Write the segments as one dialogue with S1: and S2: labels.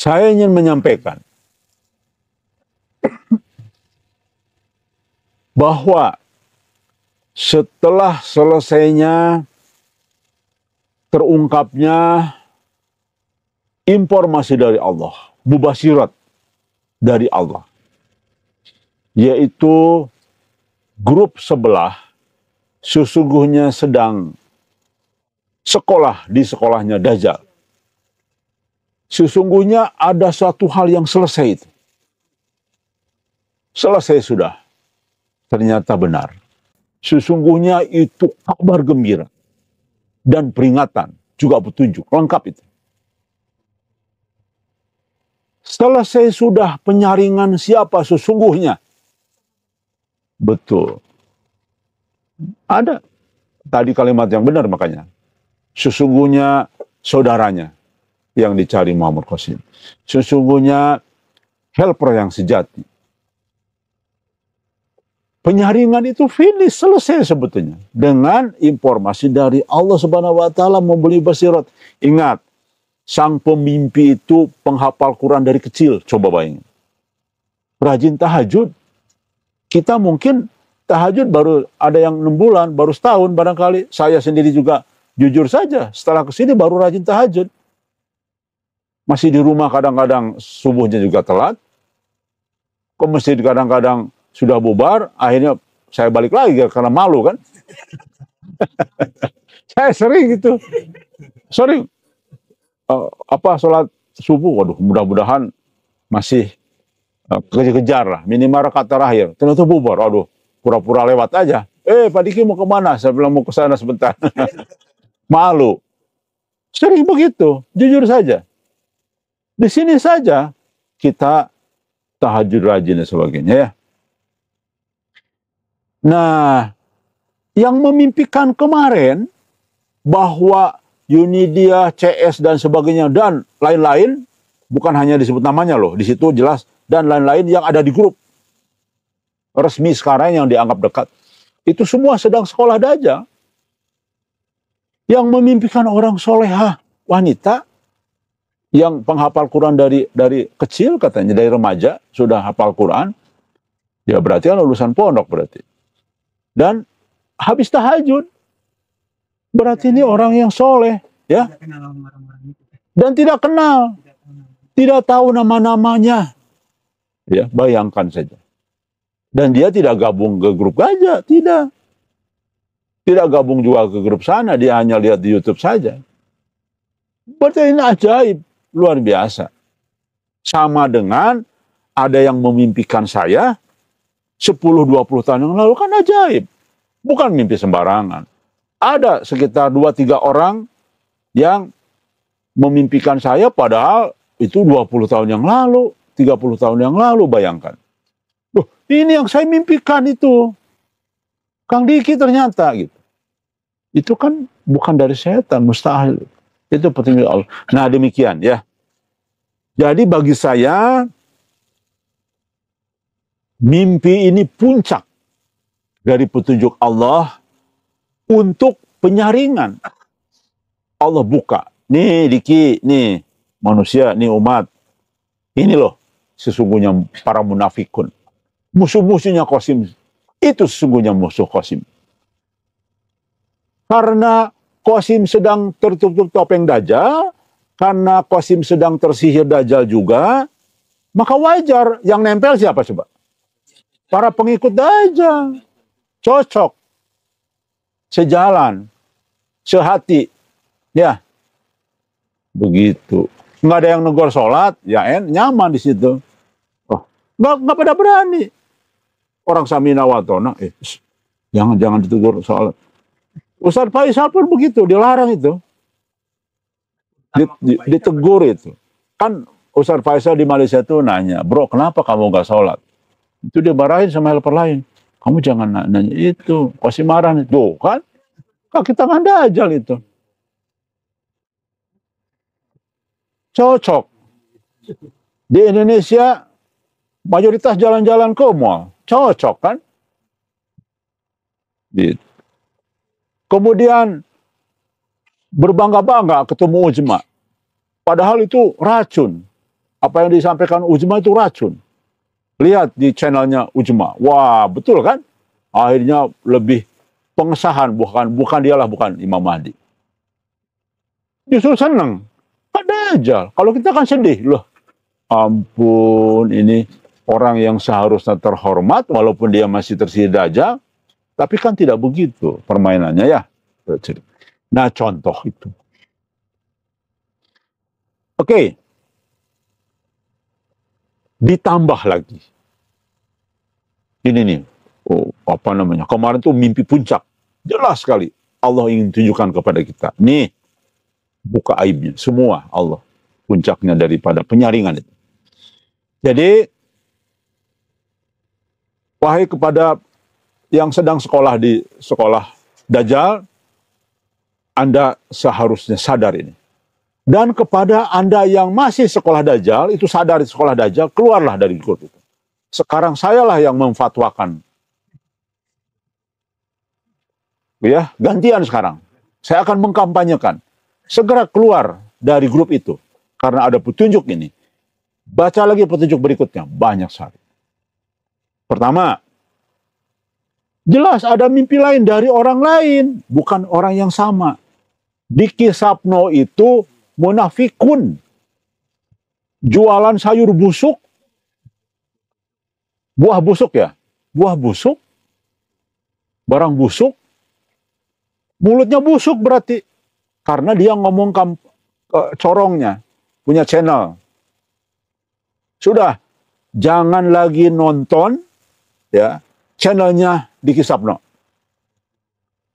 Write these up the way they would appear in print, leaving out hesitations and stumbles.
S1: Saya ingin menyampaikan bahwa setelah selesainya terungkapnya informasi dari Allah, mubasyirat dari Allah, yaitu grup sebelah sesungguhnya sedang sekolah di sekolahnya Dajjal. Sesungguhnya ada suatu hal yang selesai itu. Selesai sudah. Ternyata benar. Sesungguhnya itu kabar gembira dan peringatan, juga petunjuk, lengkap itu. Selesai sudah penyaringan siapa sesungguhnya. Betul. Ada tadi kalimat yang benar makanya. Sesungguhnya saudaranya yang dicari Muhammad Qasim. Sesungguhnya helper yang sejati. Penyaringan itu finish, selesai sebetulnya. Dengan informasi dari Allah Subhanahu wa Ta'ala memberi basirat. Ingat, sang pemimpi itu penghafal Quran dari kecil. Coba bayangin. Rajin tahajud. Kita mungkin tahajud baru ada yang 6 bulan, baru setahun barangkali. Saya sendiri juga jujur saja, setelah kesini baru rajin tahajud. Masih di rumah kadang-kadang subuhnya juga telat. Ke masjid kadang-kadang sudah bubar, akhirnya saya balik lagi karena malu kan. Saya sering gitu. Sering. Sholat subuh, waduh mudah-mudahan masih kejar-kejar lah. Minimal rakaat terakhir. Ternyata bubar, waduh pura-pura lewat aja. Pak Diki mau kemana? Saya bilang mau ke sana sebentar. Malu. Sering begitu, jujur saja. Di sini saja kita tahajud rajin dan sebagainya ya. Nah, yang memimpikan kemarin bahwa Unidia, CS dan sebagainya dan lain-lain, bukan hanya disebut namanya loh, di situ jelas dan lain-lain yang ada di grup resmi sekarang yang dianggap dekat. Itu semua sedang sekolah Dajjal. Yang memimpikan orang solehah wanita yang penghafal Quran dari kecil katanya, dari remaja sudah hafal Quran, ya berarti kan lulusan pondok berarti. Dan habis tahajud, berarti ini orang yang soleh, ya. Dan tidak kenal, tidak tahu nama-namanya, ya bayangkan saja. Dan dia tidak gabung ke grup gajah, tidak gabung juga ke grup sana, dia hanya lihat di YouTube saja. Berarti ini ajaib. Luar biasa. Sama dengan ada yang memimpikan saya 10-20 tahun yang lalu, kan ajaib. Bukan mimpi sembarangan. Ada sekitar 2-3 orang yang memimpikan saya padahal itu 20 tahun yang lalu, 30 tahun yang lalu, bayangkan. Loh, ini yang saya mimpikan itu. Kang Diki ternyata gitu. Itu kan bukan dari setan, mustahil. Itu petunjuk Allah. Nah demikian ya. Jadi bagi saya, mimpi ini puncak dari petunjuk Allah untuk penyaringan. Allah buka. Nih Diki, nih manusia, nih umat. Ini loh sesungguhnya para munafikun. Musuh-musuhnya Qasim. Itu sesungguhnya musuh Qasim. Karena Qasim sedang tertutup topeng Dajjal, karena Qasim sedang tersihir Dajjal juga, maka wajar yang nempel siapa coba? Para pengikut Dajjal. Cocok. Sejalan. Sehati. Ya. Begitu. Nggak ada yang negor sholat, ya nyaman di situ. Oh, nggak pada berani. Orang Samina Watona, jangan ditegur sholat. Ustadz Faisal pun begitu, dilarang itu. Ditegur itu. Kan Ustadz Faisal di Malaysia tuh nanya, bro kenapa kamu gak sholat? Itu dia marahin sama helper lain. Kamu jangan nanya itu, pasti marah. Tuh kan, kaki tangan Dajjal itu. Cocok. Di Indonesia, mayoritas jalan-jalan ke mall. Cocok kan? Gitu. Kemudian berbangga-bangga ketemu ujma. Padahal itu racun. Apa yang disampaikan Ujma itu racun. Lihat di channelnya Ujma. Wah, betul kan? Akhirnya lebih pengesahan, bukan dialah, bukan Imam Mahdi. Justru senang. Ada aja. Kalau kita kan sedih. Loh, ampun, ini orang yang seharusnya terhormat, walaupun dia masih tersisa dajjal, tapi kan tidak begitu permainannya ya. Nah, contoh itu. Oke. Ditambah lagi. Ini nih, apa namanya? Kemarin tuh mimpi puncak. Jelas sekali. Allah ingin tunjukkan kepada kita. Nih, buka aibnya. Semua Allah. Puncaknya daripada penyaringan itu. Jadi, wahai kepada yang sedang sekolah di sekolah Dajjal, Anda seharusnya sadar ini. Dan kepada Anda yang masih sekolah Dajjal, itu sadar di sekolah Dajjal, keluarlah dari grup itu. Sekarang sayalah yang memfatwakan. Ya, gantian sekarang. Saya akan mengkampanyekan. Segera keluar dari grup itu. Karena ada petunjuk ini. Baca lagi petunjuk berikutnya. Banyak sekali. Pertama, jelas ada mimpi lain dari orang lain. Bukan orang yang sama. Di Kisapno itu munafikun. Jualan sayur busuk. Buah busuk ya. Buah busuk. Barang busuk. Mulutnya busuk berarti. Karena dia ngomong corongnya. Punya channel. Sudah. Jangan lagi nonton. Ya, channelnya di Kisapno.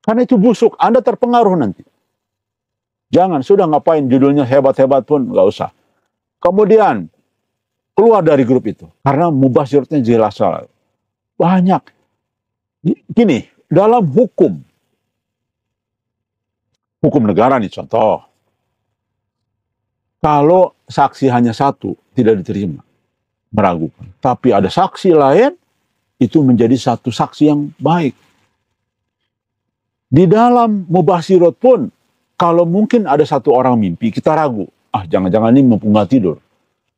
S1: Karena itu busuk. Anda terpengaruh nanti. Jangan. Sudah ngapain judulnya hebat-hebat pun. Nggak usah. Kemudian. Keluar dari grup itu. Karena mubasyiratnya jelas salah. Banyak. Gini. Dalam hukum. Hukum negara nih contoh. Kalau saksi hanya satu. Tidak diterima. Meragukan. Tapi ada saksi lain. Itu menjadi satu saksi yang baik. Di dalam mubasyirat pun. Kalau mungkin ada satu orang mimpi. Kita ragu. Ah, jangan-jangan ini mumpung nggak tidur.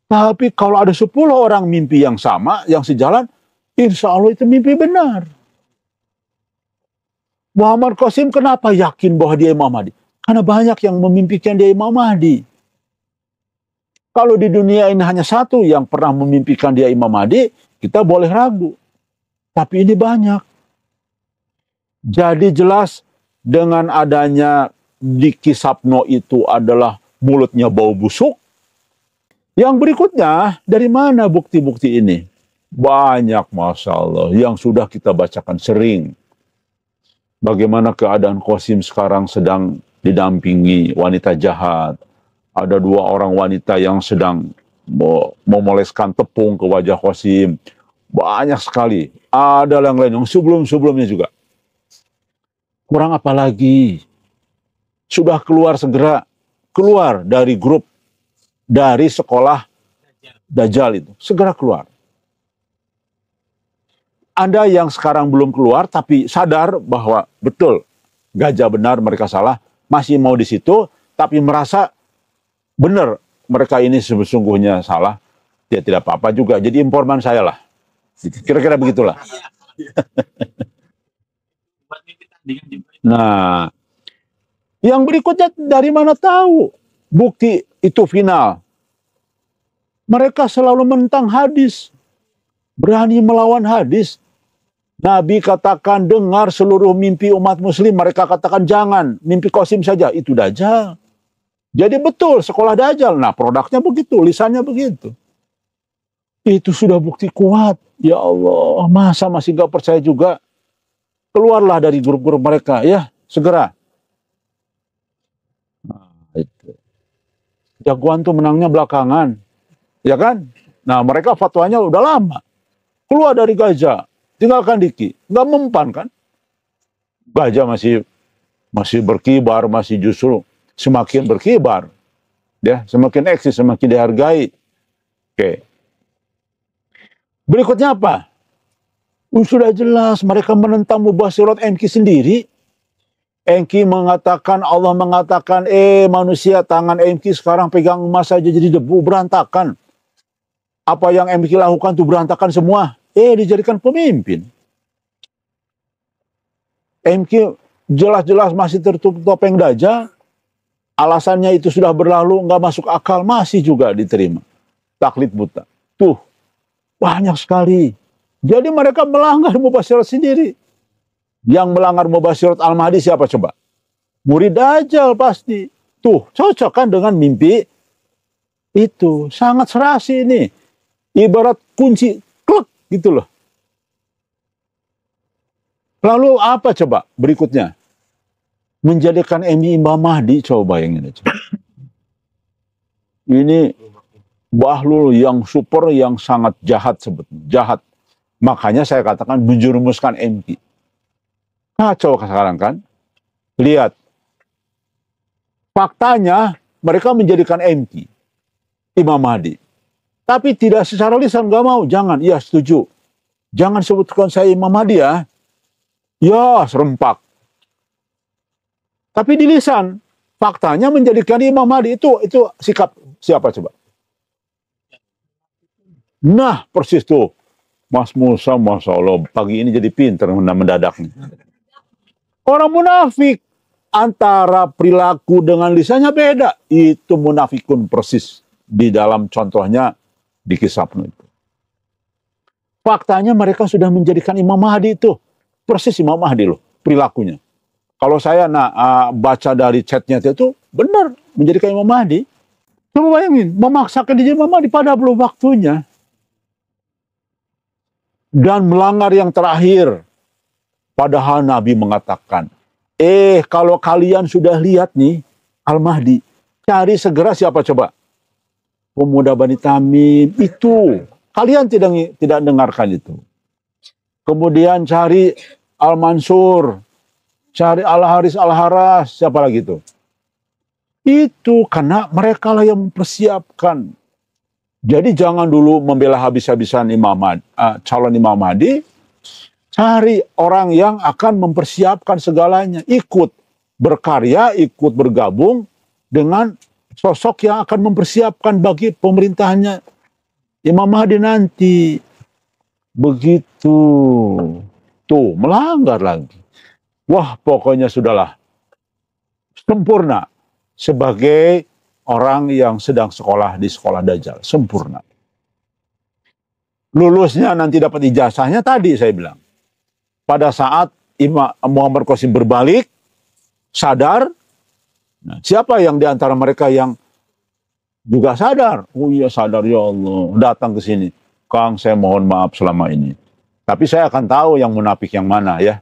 S1: Tapi kalau ada 10 orang mimpi yang sama, yang sejalan, insya Allah itu mimpi benar. Muhammad Qasim kenapa yakin bahwa dia Imam Mahdi? Karena banyak yang memimpikan dia Imam Mahdi. Kalau di dunia ini hanya satu yang pernah memimpikan dia Imam Mahdi, kita boleh ragu. Tapi ini banyak. Jadi jelas dengan adanya di Kisapno itu adalah mulutnya bau busuk. Yang berikutnya, dari mana bukti-bukti ini? Banyak, Masya Allah, yang sudah kita bacakan sering. Bagaimana keadaan Qasim sekarang sedang didampingi wanita jahat. Ada 2 orang wanita yang sedang memoleskan tepung ke wajah Qasim. Banyak sekali. Ada yang lain, yang sebelum-sebelumnya juga. Kurang apa lagi? Sudah keluar segera. Keluar dari grup. Dari sekolah Dajjal itu. Segera keluar. Anda yang sekarang belum keluar tapi sadar bahwa betul gajah benar mereka salah. Masih mau di situ tapi merasa benar mereka ini sesungguhnya salah. Ya tidak apa-apa juga. Jadi informan saya lah. Kira-kira begitulah. Nah. Yang berikutnya dari mana tahu? Bukti itu final. Mereka selalu menentang hadis. Berani melawan hadis. Nabi katakan dengar seluruh mimpi umat muslim. Mereka katakan jangan. Mimpi Qasim saja. Itu Dajjal. Jadi betul sekolah Dajjal. Nah produknya begitu. Lisannya begitu. Itu sudah bukti kuat. Ya Allah. Masa masih gak percaya juga. Keluarlah dari grup-grup mereka. Ya segera. Nah itu. Jagoan tuh menangnya belakangan. Ya kan? Nah mereka fatwanya udah lama. Keluar dari gajah. Tinggalkan Diki. Nggak mempan kan? Gajah masih berkibar. Masih justru semakin berkibar. Ya, semakin eksis, semakin dihargai. Oke. Berikutnya apa? Sudah jelas mereka menentang mubasyirat MQ sendiri. MQ mengatakan, Allah mengatakan, manusia tangan MQ sekarang pegang emas saja jadi debu berantakan. Apa yang MK lakukan itu berantakan semua. Dijadikan pemimpin. MK jelas-jelas masih tertutup topeng Dajjal. Alasannya itu sudah berlalu, nggak masuk akal, masih juga diterima. Taklid buta. Tuh, banyak sekali. Jadi mereka melanggar mubasyirat sendiri. Yang melanggar mubasyirat Al-Mahdi siapa coba? Murid Dajjal pasti. Tuh, cocok kan dengan mimpi itu. Sangat serasi ini. Ibarat kunci, klek gitu loh. Lalu apa coba berikutnya? Menjadikan Imam Mahdi, coba bayangin aja. Ini Bahlul yang super, yang sangat jahat sebetulnya. Jahat. Makanya saya katakan menjerumuskan MK. Kacau sekarang kan? Lihat. Faktanya mereka menjadikan MK. Imam Mahdi. Tapi tidak secara lisan, nggak mau. Jangan, ya setuju. Jangan sebutkan saya Imam Mahdi ya. Ya, serempak. Tapi di lisan, faktanya menjadikan Imam Mahdi itu sikap siapa coba? Nah, persis tuh. Mas Musa, Masya Allah, pagi ini jadi pinter mendadak nih. Orang munafik. Antara perilaku dengan lisannya beda. Itu munafikun persis. Di dalam contohnya, di kisah penuh itu. Faktanya mereka sudah menjadikan Imam Mahdi itu. Persis Imam Mahdi loh, perilakunya. Kalau saya baca dari chatnya itu, benar menjadikan Imam Mahdi. Coba bayangin, memaksakan dia Imam Mahdi pada belum waktunya. Dan melanggar yang terakhir. Padahal Nabi mengatakan, kalau kalian sudah lihat nih, Al-Mahdi, cari segera siapa coba? Pemuda Bani Tamim, itu. Kalian tidak dengarkan itu. Kemudian cari Al-Mansur, cari Al-Haris Al-Haras, siapa lagi itu? Itu karena mereka lah yang mempersiapkan. Jadi jangan dulu membela habis-habisan calon Imam Mahdi. Cari orang yang akan mempersiapkan segalanya. Ikut berkarya, ikut bergabung dengan sosok yang akan mempersiapkan bagi pemerintahannya Imam Mahdi nanti. Begitu. Tuh, melanggar lagi. Wah, pokoknya sudahlah. Sempurna. Sebagai orang yang sedang sekolah di sekolah Dajjal. Sempurna. Lulusnya nanti dapat ijazahnya tadi saya bilang. Pada saat Imam Muhammad Qasim berbalik, sadar. Nah, siapa yang di antara mereka yang juga sadar? Oh iya sadar, ya Allah. Datang ke sini. Kang, saya mohon maaf selama ini. Tapi saya akan tahu yang munafik yang mana ya.